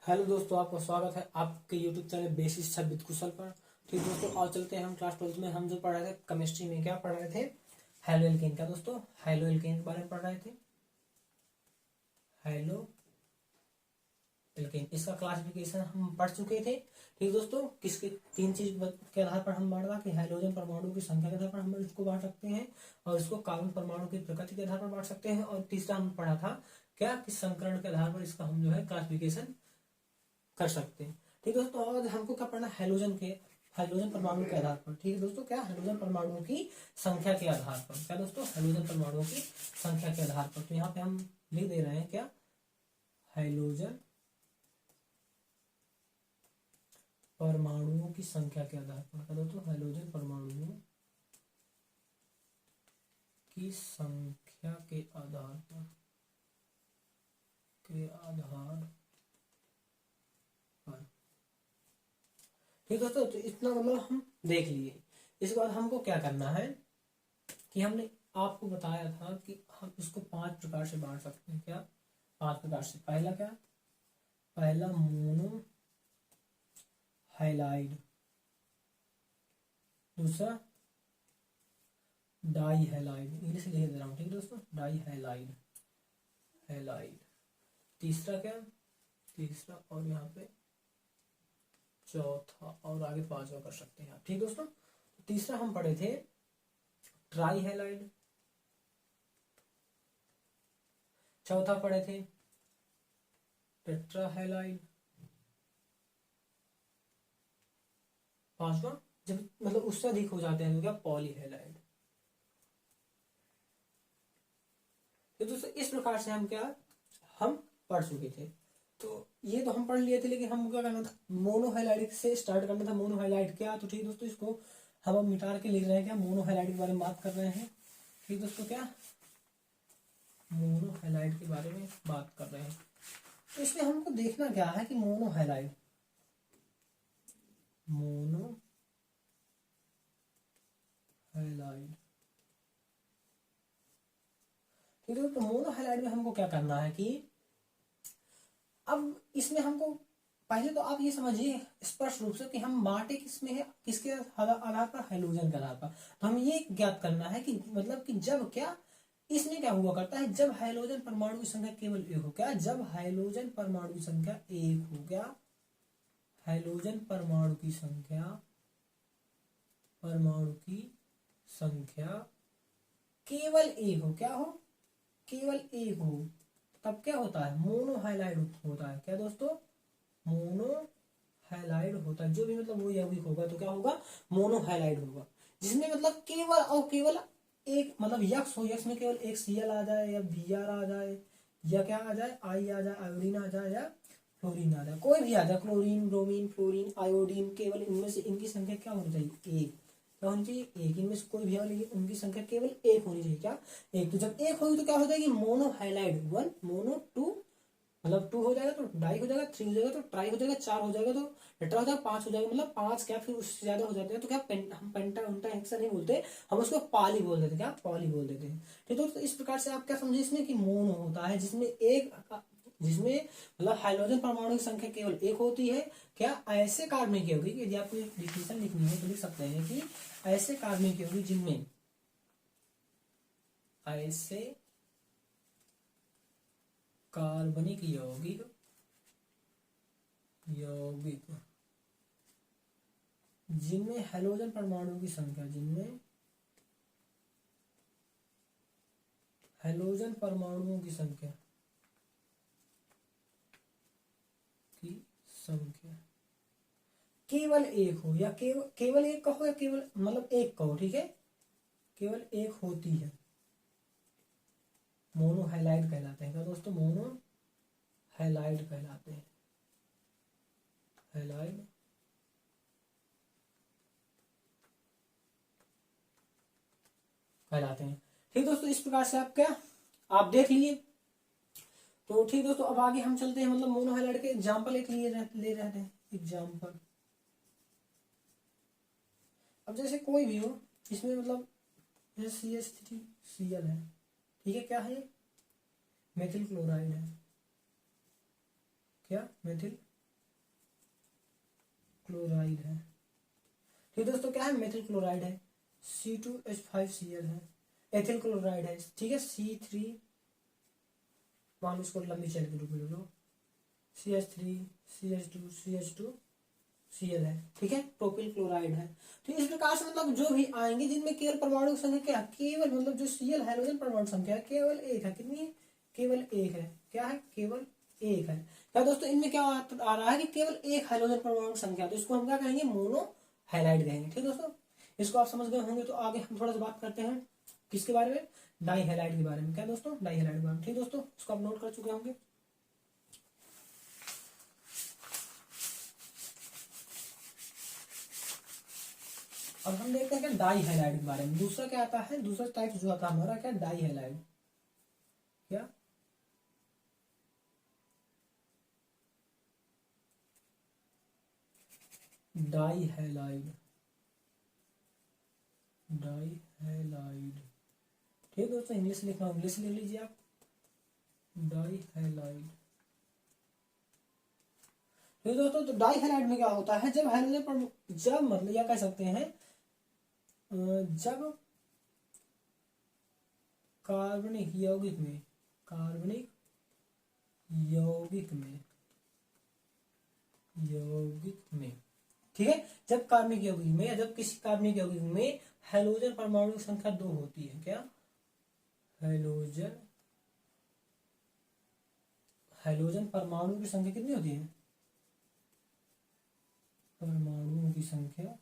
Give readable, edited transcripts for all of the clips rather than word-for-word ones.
Hello दोस्तों, आपका स्वागत है आपके यूट्यूब चैनल बेसिस छब्बीस कुशल पर। ठीक दोस्तों, और चलते हैं हम क्लास 12 में। हम जो पढ़ रहे थे केमिस्ट्री में, क्या पढ़ रहे थे? हेलो एल्केन का। दोस्तों हेलो एल्केन के बारे में पढ़ रहे थे। हेलो एल्केन, इसका क्लासिफिकेशन हम पढ़ चुके थे। ठीक दोस्तों, किसके तीन चीज के आधार पर हम बांटा कि हाइड्रोजन परमाणु की संख्या के आधार पर हम इसको बांट सकते हैं, और इसको कार्बन परमाणु की प्रकृति के आधार पर बांट सकते हैं, और तीसरा हम पढ़ा था क्या कि संकरण के आधार पर इसका हम जो है क्लासिफिकेशन कर सकते हैं। ठीक है दोस्तों, और हमको क्या पढ़ना? हाइड्रोजन परमाणु के आधार पर। ठीक है दोस्तों, क्या हाइड्रोजन परमाणु की संख्या के आधार पर। क्या दोस्तों? हाइड्रोजन परमाणु की संख्या के आधार पर। तो यहाँ पे हम लिख दे रहे हैं क्या? हाइड्रोजन परमाणुओं की संख्या के आधार पर। क्या दोस्तों? हाइड्रोजन परमाणुओं की संख्या के आधार पर ठीक दोस्तों, तो इतना मतलब हम देख लिए। इसके बाद हमको क्या करना है कि हमने आपको बताया था कि हम इसको 5 प्रकार से बांट सकते हैं। क्या? 5 प्रकार से। पहला क्या? पहला मोनो हाइलाइड, दूसरा डाई हाइलाइड, इंग्लिश लिख दे रहा हूँ। ठीक दोस्तों, डाई हाइलाइड। तीसरा क्या? तीसरा, और यहाँ पे चौथा, और आगे पांचवा कर सकते हैं आप। ठीक दोस्तों, तीसरा हम पढ़े थे ट्राई हाइलाइड, चौथा पढ़े थे टेट्रा हाइलाइड, पांचवा जब मतलब उससे अधिक हो जाते हैं तो क्या? Poly halide. तो दोस्तों इस प्रकार से हम पढ़ चुके थे। तो ये तो हम पढ़ लिए थे, लेकिन हम क्या करना था? मोनोहाइलाइड से स्टार्ट करना था। मोनोहाइलाइड क्या? तो ठीक दोस्तों, इसको हम अब मिटा के लिख रहे हैं। क्या? मोनोहाइलाइड के बारे में बात कर रहे हैं। ठीक दोस्तों, क्या मोनोहाइलाइड के बारे में बात कर रहे हैं। तो इसमें हमको देखना क्या है कि मोनोहाइलाइड ठीक है। तो मोनोहाइलाइड में हमको क्या करना है कि अब इसमें हमको पहले तो आप ये समझिए स्पष्ट रूप से कि हम बांटे किसमें है, किसके आधार पर? हाइड्रोजन के आधार पर। तो हम ये ज्ञात करना है कि मतलब कि जब क्या इसमें क्या हुआ करता है, जब हाइड्रोजन परमाणु की संख्या केवल एक हो। क्या? जब हाइड्रोजन परमाणु की संख्या एक हो। क्या? हाइड्रोजन परमाणु की संख्या केवल एक हो। क्या हो? केवल एक हो, तब क्या होता है? मोनोहाइलाइड होता है। क्या दोस्तों? मोनोहाइलाइड होता है। जो भी मतलब वो यौगिक होगा तो क्या होगा? मोनोहाइलाइड होगा। जिसमें मतलब केवल और केवल एक मतलब यक्स हो, यक्स में केवल एक Cl आ जाए, या Br आ जाए, या क्या आ जाए? आई आ जाए, आयोडीन आ जाए, या फ्लोरीन आ जाए। कोई भी आ जाए, क्लोरीन, ब्रोमीन, फ्लोरीन, आयोडीन, केवल इनमें से इनकी संख्या क्या होनी चाहिए? एक। क्या होनी चाहिए? एक। इनमें से कोई भी आ, लेकिन उनकी संख्या केवल एक होनी चाहिए। क्या? एक। तो जब एक होगी तो क्या हो जाएगी? मोनोहाइलाइड। वन, मोनो, टू, मतलब 2 हो जाएगा तो डाई हो जाएगा, 3 हो जाएगा तो ट्राई हो जाएगा, 4 हो जाएगा तो टेट्रा हो जाएगा, 5 हो जाएगा मतलब 5 क्या फिर उससे ज्यादा हो जाते हैं तो क्या हम पेंटा उल्टा हेक्सा नहीं बोलते, हम उसको पॉली बोल देते हैं। क्या? पॉली बोल देते हैं। ठीक है, तो इस प्रकार से आप क्या समझे इसमें कि मोनो होता है जिसमें मतलब हाइड्रोजन परमाणु की संख्या केवल एक होती है। क्या? ऐसे कार्बनिक यौगिक, यदि आपको डिफिनेशन लिखनी है तो लिख सकते हैं कि ऐसे कार्बनिक यौगिक जिनमें ऐसे कार्बनिक यौगिक जिनमें हाइड्रोजन परमाणु की संख्या हाइड्रोजन परमाणुओं की संख्या केवल एक हो, या केवल एक कहो, या केवल मतलब एक कहो। ठीक है, केवल एक होती है, मोनोहाइलाइड कहलाते हैं। क्या दोस्तों? मोनोहाइलाइड कहलाते हैं। हाइलाइड कहलाते हैं। ठीक दोस्तों, इस प्रकार से आप देख लिए। तो ठीक दोस्तों, अब आगे हम चलते हैं। मतलब मोनोहाइलाइड के एग्जाम्पल एक ले रहे हैं एग्जाम्पल। अब जैसे कोई भी हो, इसमें मतलब जैसे CH3Cl है। ठीक है, क्या है? मेथिल क्लोराइड है। क्या? मेथिल क्लोराइड है। ठीक है दोस्तों, क्या है, मेथिल क्लोराइड है। C2H5Cl है, एथिल क्लोराइड है। ठीक है, C3, मान लो इसको लंबी चेन के रूप में ले लो, CH3 CH2 CH2Cl है। ठीक है, प्रोपिल क्लोराइड है। तो इस प्रकार से मतलब जो भी आएंगे जिनमें केवल परमाणु संख्या क्या, केवल मतलब जो Cl हाइड्रोजन परमाणु संख्या है केवल एक है। कितनी है, केवल एक है। क्या है, केवल एक है। क्या दोस्तों, इनमें क्या आ रहा है कि केवल एक हाइड्रोजन परमाणु संख्या, तो इसको हम क्या कहेंगे, मोनो हाइलाइड कहेंगे। ठीक दोस्तों, इसको आप समझ गए होंगे। तो आगे हम थोड़ा सा बात करते हैं किसके बारे में, डाई हैलाइड के बारे में। क्या दोस्तों, डाई हैलाइड के बारे में। ठीक दोस्तों, इसको आप नोट कर चुके होंगे। अब हम देखते हैं क्या डाई हैलाइड के बारे में। दूसरा क्या आता है, दूसरा टाइप जो आता है हमारा क्या, डाई हैलाइड। क्या, डाई हैलाइड, डाई हैलाइड। ठीक है दोस्तों, इंग्लिश लिखना, इंग्लिश लिख लीजिए आप, डाई हैलाइड। ठीक है दोस्तों, तो डाई हैलाइड में क्या होता है, जब हाइड्रोजन पर, जब मतलब या कह सकते हैं जब कार्बनिक यौगिक में, कार्बनिक यौगिक में, यौगिक में, ठीक है, जब कार्बनिक यौगिक में या जब किसी कार्बनिक यौगिक में हाइड्रोजन परमाणु की संख्या 2 होती है। क्या, हाइड्रोजन, हाइड्रोजन परमाणु की संख्या कितनी होती है, परमाणुओं की संख्या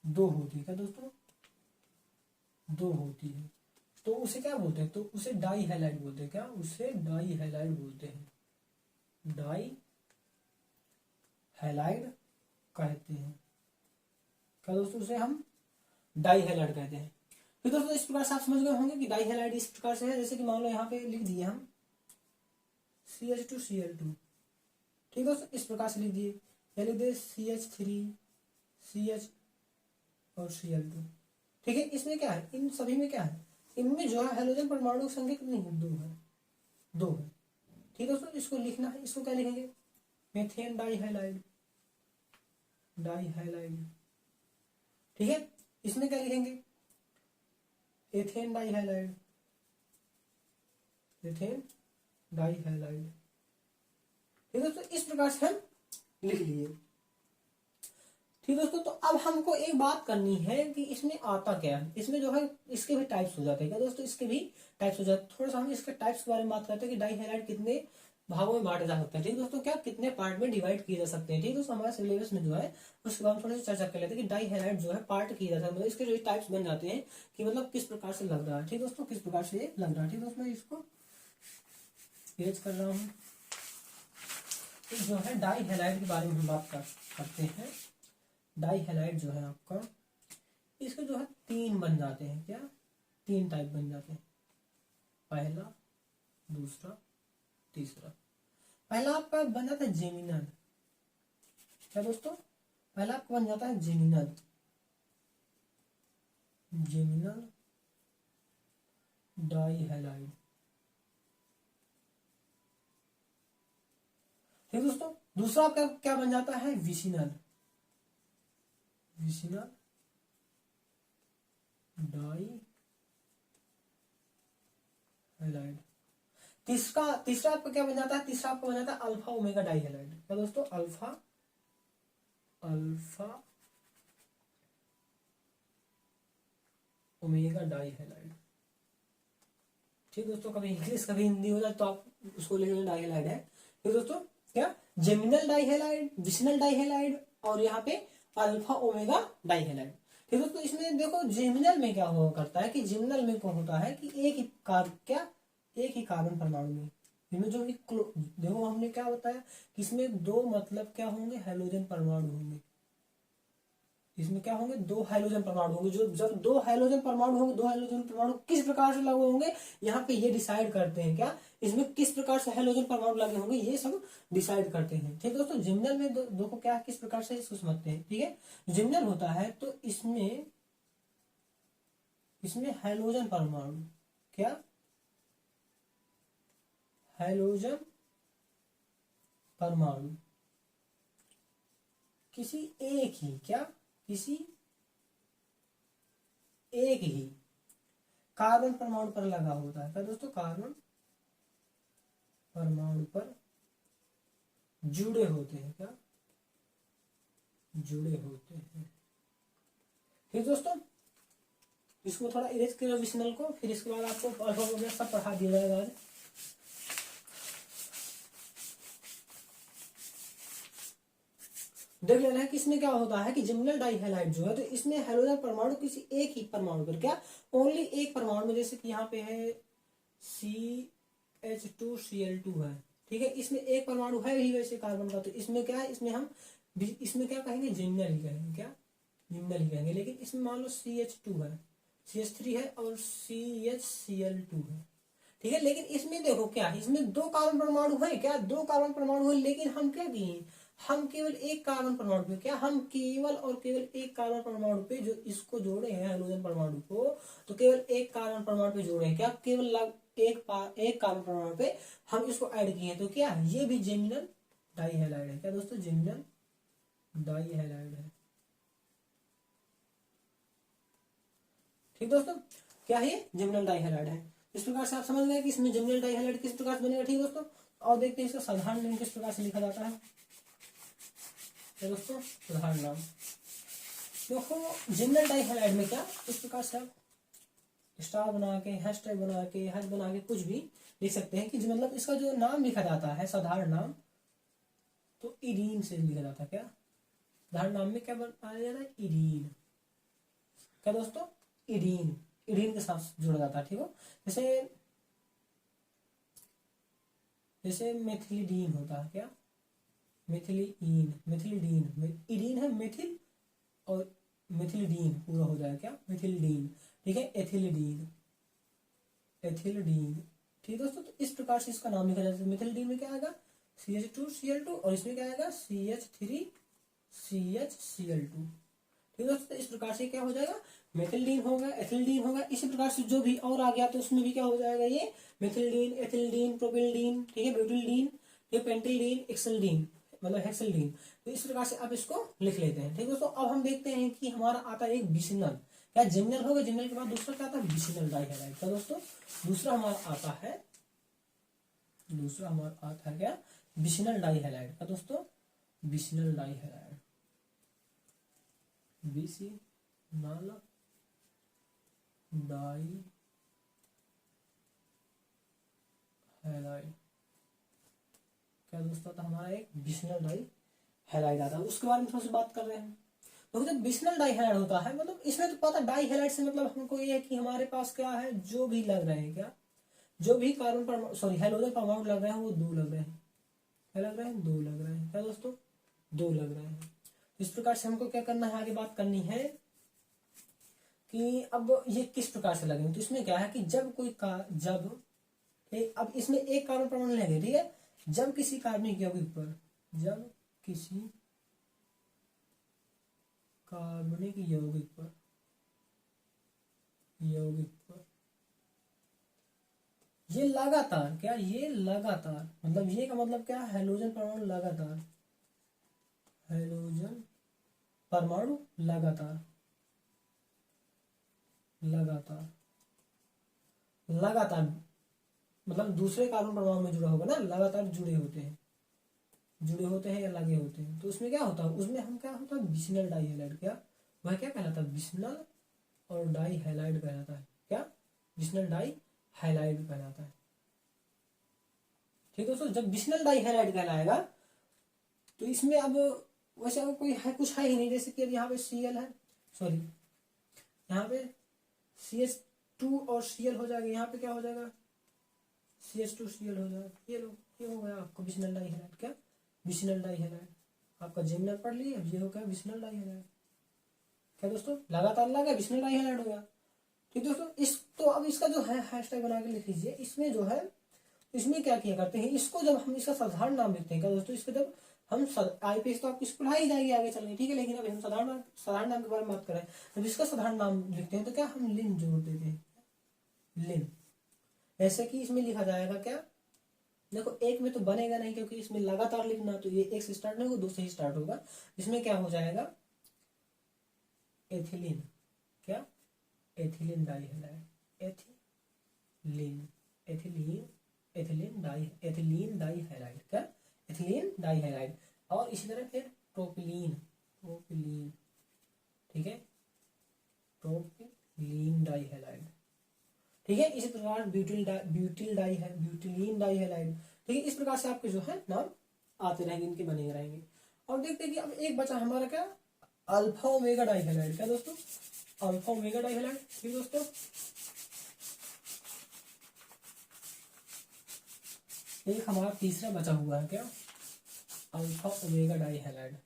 2 होती है। क्या दोस्तों, 2 होती है, तो उसे क्या बोलते हैं, तो उसे डाई हैलाइड बोलते हैं। क्या, उसे डाई हैलाइड बोलते हैं, डाई हैलाइड कहते हैं। क्या दोस्तों, उसे हम डाई हैलाइड कहते हैं। फिर दोस्तों इस प्रकार से आप समझ गए होंगे कि डाई हैलाइड इस प्रकार से है, जैसे कि मान लो यहाँ पे लिख दिए हम CH2Cl2। ठीक है दोस्तों, इस प्रकार से लिख दिए, या लिख दिए CH3 CH और Cl2। ठीक है, इसमें क्या है, इन सभी में क्या है, इनमें जो है हाइड्रोजन परमाणु की संख्या कितनी है, 2 है, 2 है। ठीक है दोस्तों, इसको लिखना है, इसको क्या लिखेंगे, methane dihalide, dihalide. ठीक है, इसमें क्या लिखेंगे, ethane dihalide, ethane dihalide. ठीक है दोस्तों, इस प्रकार से हम लिख लिए। ठीक दोस्तों, तो अब हमको एक बात करनी है कि इसमें आता क्या है, इसमें जो है इसके भी टाइप्स हो जाते हैं। क्या दोस्तों, इसके भी टाइप्स हो जाते हैं। थोड़ा सा हम इसके टाइप्स के बारे में बात करते हैं कि डाई हैलाइड कितने भागों में बांटे जा सकते हैं। ठीक दोस्तों, क्या कितने पार्ट में डिवाइड किए जा सकते हैं। ठीक दोस्तों, हमारे सिलेबस में जो है उसके बाद हम थोड़ी सी चर्चा कर लेते हैं कि डाई हैलाइड जो है पार्ट किया जाता है, मतलब इसके जो टाइप्स बन जाते हैं कि मतलब किस प्रकार से लग रहा है। ठीक दोस्तों, किस प्रकार से लग रहा है। ठीक दोस्तों, मैं इसको इरेज कर रहा हूँ। जो है डाई हैलाइड के बारे में हम बात करते हैं। डाई हैलाइड जो है आपका, इसके जो है 3 बन जाते हैं। क्या, 3 टाइप बन जाते हैं, पहला, दूसरा, तीसरा। पहला आपका बन जाता है जेमिनल। क्या दोस्तों, पहला आपका बन जाता है जेमिनल, जेमिनल डाई हैलाइड। ठीक दोस्तों, दूसरा आपका क्या बन जाता है, विसिनल, विसिनल डाई हैलाइड। तीसरा आपका क्या बन जाता है, तीसरा आपका बन जाता है अल्फा ओमेगा डाई हैलाइड। क्या दोस्तों, alpha, alpha omega dihalide. ठीक दोस्तों, कभी इंग्लिश कभी हिंदी हो जाए तो आप उसको लिख लेना, डाई हैलाइड है। ठीक दोस्तों, क्या, geminal dihalide, vicinal dihalide और यहाँ पे अल्फा ओमेगा डाई हैलाइड। ठीक दोस्तों, इसमें देखो जेमिनल में क्या हुआ करता है कि जेमिनल में क्या होता है कि एक ही कार्बन परमाणु में, इनमें जो भी देखो हमने क्या बताया कि इसमें 2 मतलब क्या होंगे, हाइड्रोजन परमाणु होंगे। इसमें क्या होंगे, 2 हाइड्रोजन परमाणु होंगे। जो जब 2 हाइड्रोजन परमाणु होंगे, 2 हाइड्रोजन परमाणु किस प्रकार से लगे होंगे, यहाँ पे ये डिसाइड करते हैं। क्या, इसमें किस प्रकार से हाइड्रोजन परमाणु लगे होंगे, ये सब डिसाइड करते हैं। ठीक है दोस्तों, जिम्नल में देखो क्या किस प्रकार से इसको समझते हैं। ठीक है, जिम्नल होता है तो इसमें हाइड्रोजन परमाणु, क्या, हाइड्रोजन परमाणु किसी एक ही क्या किसी एक ही कार्बन परमाणु पर लगा होता है। क्या दोस्तों, कार्बन परमाणु पर जुड़े होते हैं। क्या जुड़े होते हैं। ठीक दोस्तों, इसको थोड़ा इरेज करो विशनल को, फिर इसके बाद आपको अल्फा वगैरह सब पढ़ा दिया जाएगा आज। देख लेना है कि इसमें क्या होता है कि जिमिनल डाइहैलाइड जो है, तो इसमें हेलोजन परमाणु किसी एक ही परमाणु पर क्या ओनली एक परमाणु में, जैसे कि यहाँ पे है CH2Cl2 है, ठीक है, इसमें एक परमाणु है ही वैसे कार्बन का, तो इसमें क्या है, इसमें हम इसमें क्या कहेंगे, जिमिनल ही कहेंगे। क्या जिमिनल ही कहेंगे। लेकिन इसमें मान लो CH2 है, CH3 है और CHCl2 है, ठीक है। लेकिन इसमें देखो क्या है, इसमें दो कार्बन परमाणु है। क्या दो कार्बन परमाणु है, लेकिन हम क्या किए, हम केवल एक कार्बन परमाणु पे क्या हम केवल और केवल एक कार्बन परमाणु पे जो इसको जोड़े हैं हाइड्रोजन परमाणु को, तो केवल एक कार्बन परमाणु पे जोड़े हैं। क्या केवल एक कार्बन परमाणु पे हम इसको ऐड किए हैं, तो क्या ये भी जेमिनल डाइहैलाइड है। क्या दोस्तों, जेमिनल डाइहैलाइड है। ठीक दोस्तों, क्या है, जेमिनल डाइहैलाइड है। इस प्रकार से आप समझ गए कि इसमें जेमिनल डाइहैलाइड किस प्रकार से बनेगा। ठीक दोस्तों, और देखते हैं इसका साधारण नाम किस प्रकार से लिखा जाता है। तो दोस्तों, साधारण नाम देखो, जेमिनल डाइहैलाइड में क्या इस प्रकार से आप स्टार बना के, हैशटैग बना के, हैश बना के कुछ भी लिख सकते हैं कि मतलब इसका जो नाम लिखा जाता है साधारण नाम, तो इरीन से लिखा जाता है। क्या साधारण नाम में क्या बनाया जाता है, इरीन। क्या दोस्तों, इरीन, इरीन के साथ जोड़ा जाता है। ठीक हो, जैसे जैसे मेथिलीडीन होता है। क्या मेथिलीन, मेथिलीडीन, इरीन है मेथिल और मेथिलीडीन पूरा हो जाएगा। क्या मेथिलीडीन, ठीक है, एथिलीडीन, एथिलीडीन। ठीक है दोस्तों, तो इस प्रकार से इसका नाम लिखा जाता है। मेथिलीडीन में क्या आएगा, CH2Cl2 और इसमें क्या आएगा, CH3CHCl2। ठीक है दोस्तों, इस प्रकार से क्या हो जाएगा, मेथिलीडीन होगा, एथिलीडीन होगा। इसी प्रकार से जो भी और आ गया तो उसमें भी क्या हो जाएगा, ये मेथिलीडीन, एथिलीडीन, प्रोपिलीडीन, ठीक है, ब्यूटिलीडीन, ये पेंटिलीडीन, एक्सल्डीन, मतलब हेक्सल्डीन। तो इस प्रकार से आप इसको लिख लेते हैं। ठीक है दोस्तों, अब हम देखते हैं कि हमारा आता है एक बिसिनल। क्या जिमिनल होगा, जिमिनल के बाद दूसरा क्या आता है, बिसिनल डाइहैलाइड। क्या दोस्तों, दूसरा हमारा आता है क्या, बिसिनल डाइहैलाइड। क्या दोस्तों, बिसिनल डाइहैलाइड, बिसिनल डाइहैलाइड। क्या दोस्तों, आता हमारा एक बिसिनल डाइहैलाइड आता है। उसके बारे में थोड़ा सा बात कर रहे हैं। तो जब बिसिनल डाइहैलाइड होता है, मतलब इसमें तो पता डाइहैलाइड से मतलब हमको ये है कि हमारे पास क्या है, जो भी लग रहे हैं, क्या जो भी कार्बन परमाणु सॉरी हाइड्रोजन परमाणु लग रहे हैं वो दो लग रहे हैं। क्या लग रहे हैं, दो लग रहे हैं। क्या दोस्तों, दो लग रहे हैं। इस प्रकार से हमको क्या करना है, आगे बात करनी है कि अब ये किस प्रकार से लगेंगे। तो इसमें क्या है कि जब कोई अब इसमें एक कार्बन परमाणु लेंगे, ठीक है, जब किसी कार्बनिक यौगिक पर, जब किसी कार्बनिक यौगिक पर ये लगातार, क्या ये लगातार, मतलब ये का मतलब क्या, हाइड्रोजन परमाणु लगातार, हाइड्रोजन परमाणु लगातार मतलब दूसरे कार्बन परमाणु में जुड़ा होगा ना, लगातार जुड़े होते हैं या लगे होते हैं। तो उसमें क्या होता है, उसमें हम क्या होता है, बिसिनल डाइहैलाइड। क्या वह क्या कहलाता है, बिसिनल और डाइहैलाइड कहलाता है। क्या बिसिनल डाइहैलाइड कहलाता है। ठीक है दोस्तों, जब बिसिनल डाइहैलाइड कहलाएगा तो इसमें अब वैसे अब कोई है कुछ है ही नहीं। जैसे कि अब यहाँ पे Cl है, सॉरी यहाँ पे CH2 और Cl हो जाएगा, यहाँ पे क्या हो जाएगा, CH2Cl हो जाएगा। ये लो, ये हो गया आपका बिसिनल डाइहैलाइड। क्या बिसिनल डाइहैलाइड, आपका जेमिनल पढ़ लिए, अब ये हो गया बिसिनल डाइहैलाइड। क्या दोस्तों, लगातार लगा बिसिनल डाइहैलाइड हो गया। ठीक दोस्तों, इस तो अब इसका जो है हैशटैग बना के लिख लीजिए। इसमें जो है, इसमें क्या किया करते हैं, इसको जब हम इसका साधारण नाम लिखते हैं, क्या दोस्तों, इसको जब हम IPS तो आपको इसको पढ़ाई जाएगी आगे चलने, ठीक है, लेकिन अभी हम साधारण नाम के बारे में बात करें, जब इसका साधारण नाम लिखते हैं तो क्या हम लिन जोड़ देते हैं, लिन। ऐसे कि इसमें लिखा जाएगा क्या, देखो एक में तो बनेगा नहीं क्योंकि इसमें लगातार लिखना, तो ये एक से स्टार्ट नहीं होगा, दो से ही स्टार्ट होगा। इसमें क्या हो जाएगा, एथिलीन, क्या एथिलीन डाइहैलाइड, एथिलीन एथिलीन एथिलीन डाइहैलाइड, क्या एथिलीन डाइहैलाइड। और इसी तरह फिर प्रोपिलीन, प्रोपिलीन, ठीक है, प्रोपिलीन डाइहैलाइड, ठीक है। इसी प्रकार ब्यूटिलीन डाइहैलाइड, ठीक है। इस प्रकार से आपके जो है नाम आते रहेंगे, इनके बने रहेंगे। और देखते हैं कि अब एक बचा हमारा क्या, अल्फा ओमेगा डाइहैलाइड, क्या दोस्तों, अल्फा ओमेगा डाइहैलाइड, ठीक दोस्तों। एक हमारा तीसरा बचा हुआ है क्या, अल्फा ओमेगा डाइहैलाइड।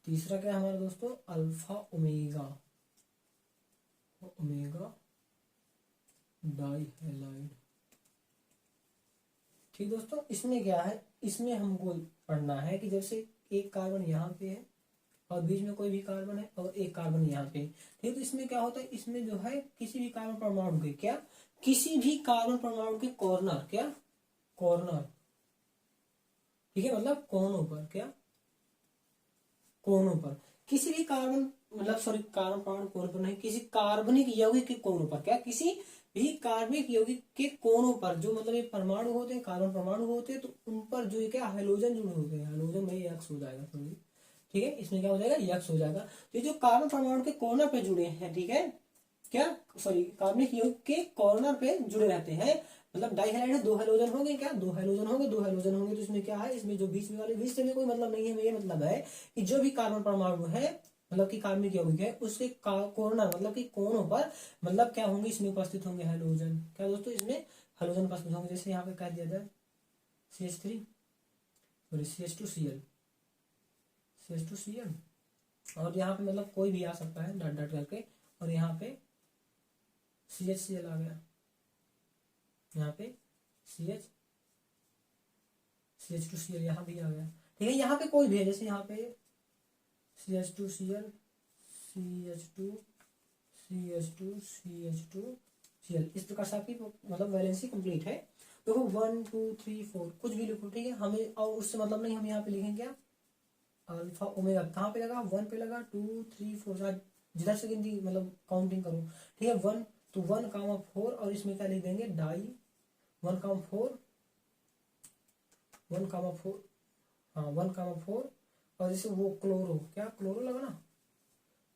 तीसरा क्या है हमारा दोस्तों, अल्फा ओमेगा डाइहैलाइड, ठीक दोस्तों। इसमें क्या है, इसमें हमको पढ़ना है कि जैसे एक कार्बन यहाँ पे है और बीच में कोई भी कार्बन है और एक कार्बन यहाँ पे, ठीक। तो इसमें क्या होता है, इसमें जो है किसी भी कार्बन परमाणु के, क्या किसी भी कार्बन परमाणु के कॉर्नर, क्या कॉर्नर, ठीक है, मतलब कोनों पर, क्या कोनों पर, किसी भी कार्बन मतलब सॉरी कार्बन परमाणु कोनों पर नहीं, किसी कार्बनिक यौगिक के कोनों पर, क्या किसी भी कार्बनिक यौगिक के कोनों पर, जो मतलब ये परमाणु होते हैं, कार्बन परमाणु होते हैं, तो उन पर जो ये क्या हाइड्रोजन जुड़े होते हैं, हाइड्रोजन में यक्स हो जाएगा थोड़ी, ठीक है, इसमें क्या हो जाएगा, यक्स हो जाएगा। तो ये जो कार्बन परमाणु के कॉर्नर पे जुड़े हैं, ठीक है, क्या सॉरी कार्बनिक यौगिक के कॉर्नर पे जुड़े रहते हैं, मतलब डाइहैलाइड है, दो हाइड्रोजन होंगे, क्या दो हाइड्रोजन होंगे, तो इसमें क्या है, इसमें जो बीच में वाले, बीच से भी कोई मतलब नहीं है, ये मतलब है कि जो भी कार्बन परमाणु है, मतलब कि कार्बनिक यौगिक है, उसके कॉर्नर मतलब कि कोनों पर, मतलब क्या होंगे, इसमें उपस्थित होंगे हाइड्रोजन, क्या दोस्तों, इसमें हाइड्रोजन उपस्थित होंगे। जैसे यहाँ पे कह दिया जाए CH3 सॉरी CH2Cl, CH2Cl, और यहाँ पे मतलब कोई भी आ सकता है डॉट डॉट करके, और यहाँ पे CHCl आ गया, यहाँ पे CH2Cl यहाँ भी आ गया, ठीक है। यहाँ पे कोई भी है, जैसे यहाँ पे CH2Cl CH2Cl, इस प्रकार से आपकी मतलब वैलेंसी कंप्लीट है। देखो 1 2 3 4 कुछ भी लिखो, ठीक है, हमें और उससे मतलब नहीं, हम यहाँ पे लिखेंगे क्या, अल्फा ओमेगा, कहाँ पे लगा, 1 पे लगा, 2 3 4, जिधर से गिनती मतलब काउंटिंग करो, ठीक है, 1 तो 1,4, और इसमें क्या लिख देंगे, डाई 1,4 हाँ 1,4, और जैसे वो क्लोरो, क्या क्लोरो लगा ना,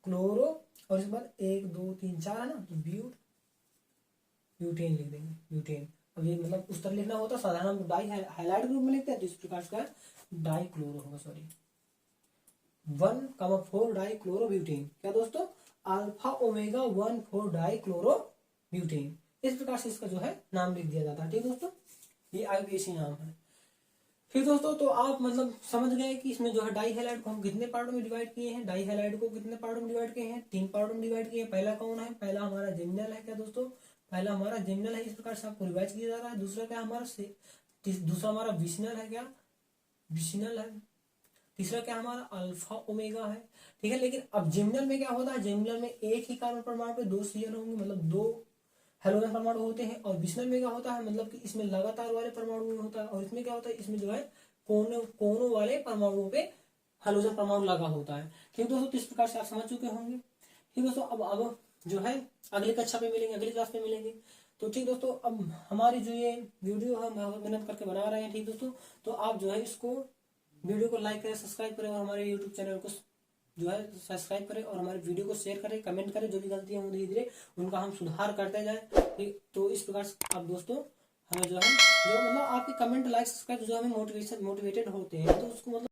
क्लोरो, और इसके बाद 1 2 3 4 है ना, तो ब्यूटेन लिख देंगे, ब्यूटेन। अब ये मतलब उस तरह लिखना होता साधारण हम डाई हाइलाइट ग्रुप में लिखते हैं, तो इस प्रकार का डाई क्लोरो होगा, सॉरी 1,4 डाई क्लोरो ब्यूटेन, क्या दोस्तों, alpha omega 1,4 die chloro butane, इस प्रकार से इसका जो है नाम लिख दिया जाता है, ठीक दोस्तों, ये IUPAC नाम है। फिर दोस्तों तो आप मतलब समझ गए कि इसमें जो है डाई हैलाइड को हम कितने पार्टों में डिवाइड किए हैं, डाई हैलाइड को कितने पार्टों में डिवाइड किए हैं, 3 पार्टों में डिवाइड किए हैं। पहला कौन है, पहला हमारा जेमिनल है, क्या दोस्तों, पहला हमारा जेमिनल है, इस प्रकार से आपको रिवाइज किया जा रहा है। दूसरा क्या हमारा दूसरा हमारा विशनल है, क्या विशनल है। तीसरा क्या हमारा अल्फा ओमेगा है, ठीक है। लेकिन अब जेमिनल में क्या होता है, जेमिनल में एक ही कार्बन परमाणु पे 2 CL होंगे, मतलब 2 हाइड्रोजन परमाणु होते हैं। और विशनल में क्या होता है, मतलब कि इसमें लगातार वाले परमाणु में होता है, और इसमें क्या होता है, इसमें जो है कोनों वाले परमाणुओं पे हाइड्रोजन परमाणु लगा होता है, ठीक दोस्तों। तो इस प्रकार से आप समझ चुके होंगे, ठीक दोस्तों। अब जो है अगली कक्षा पे मिलेंगे, अगली क्लास पे मिलेंगे। तो ठीक दोस्तों, अब हमारी जो ये वीडियो है हम मेहनत करके बना रहे हैं, ठीक दोस्तों। तो आप जो है इसको वीडियो को लाइक करें, सब्सक्राइब करें, और हमारे यूट्यूब चैनल को जो है सब्सक्राइब करें, और हमारे वीडियो को शेयर करें, कमेंट करें, जो भी गलतियां हों धीरे धीरे उनका हम सुधार करते जाए। तो इस प्रकार से आप दोस्तों हमें जो है जो मतलब आपके कमेंट लाइक सब्सक्राइब जो हमें मोटिवेटेड होते हैं, तो उसको मतलब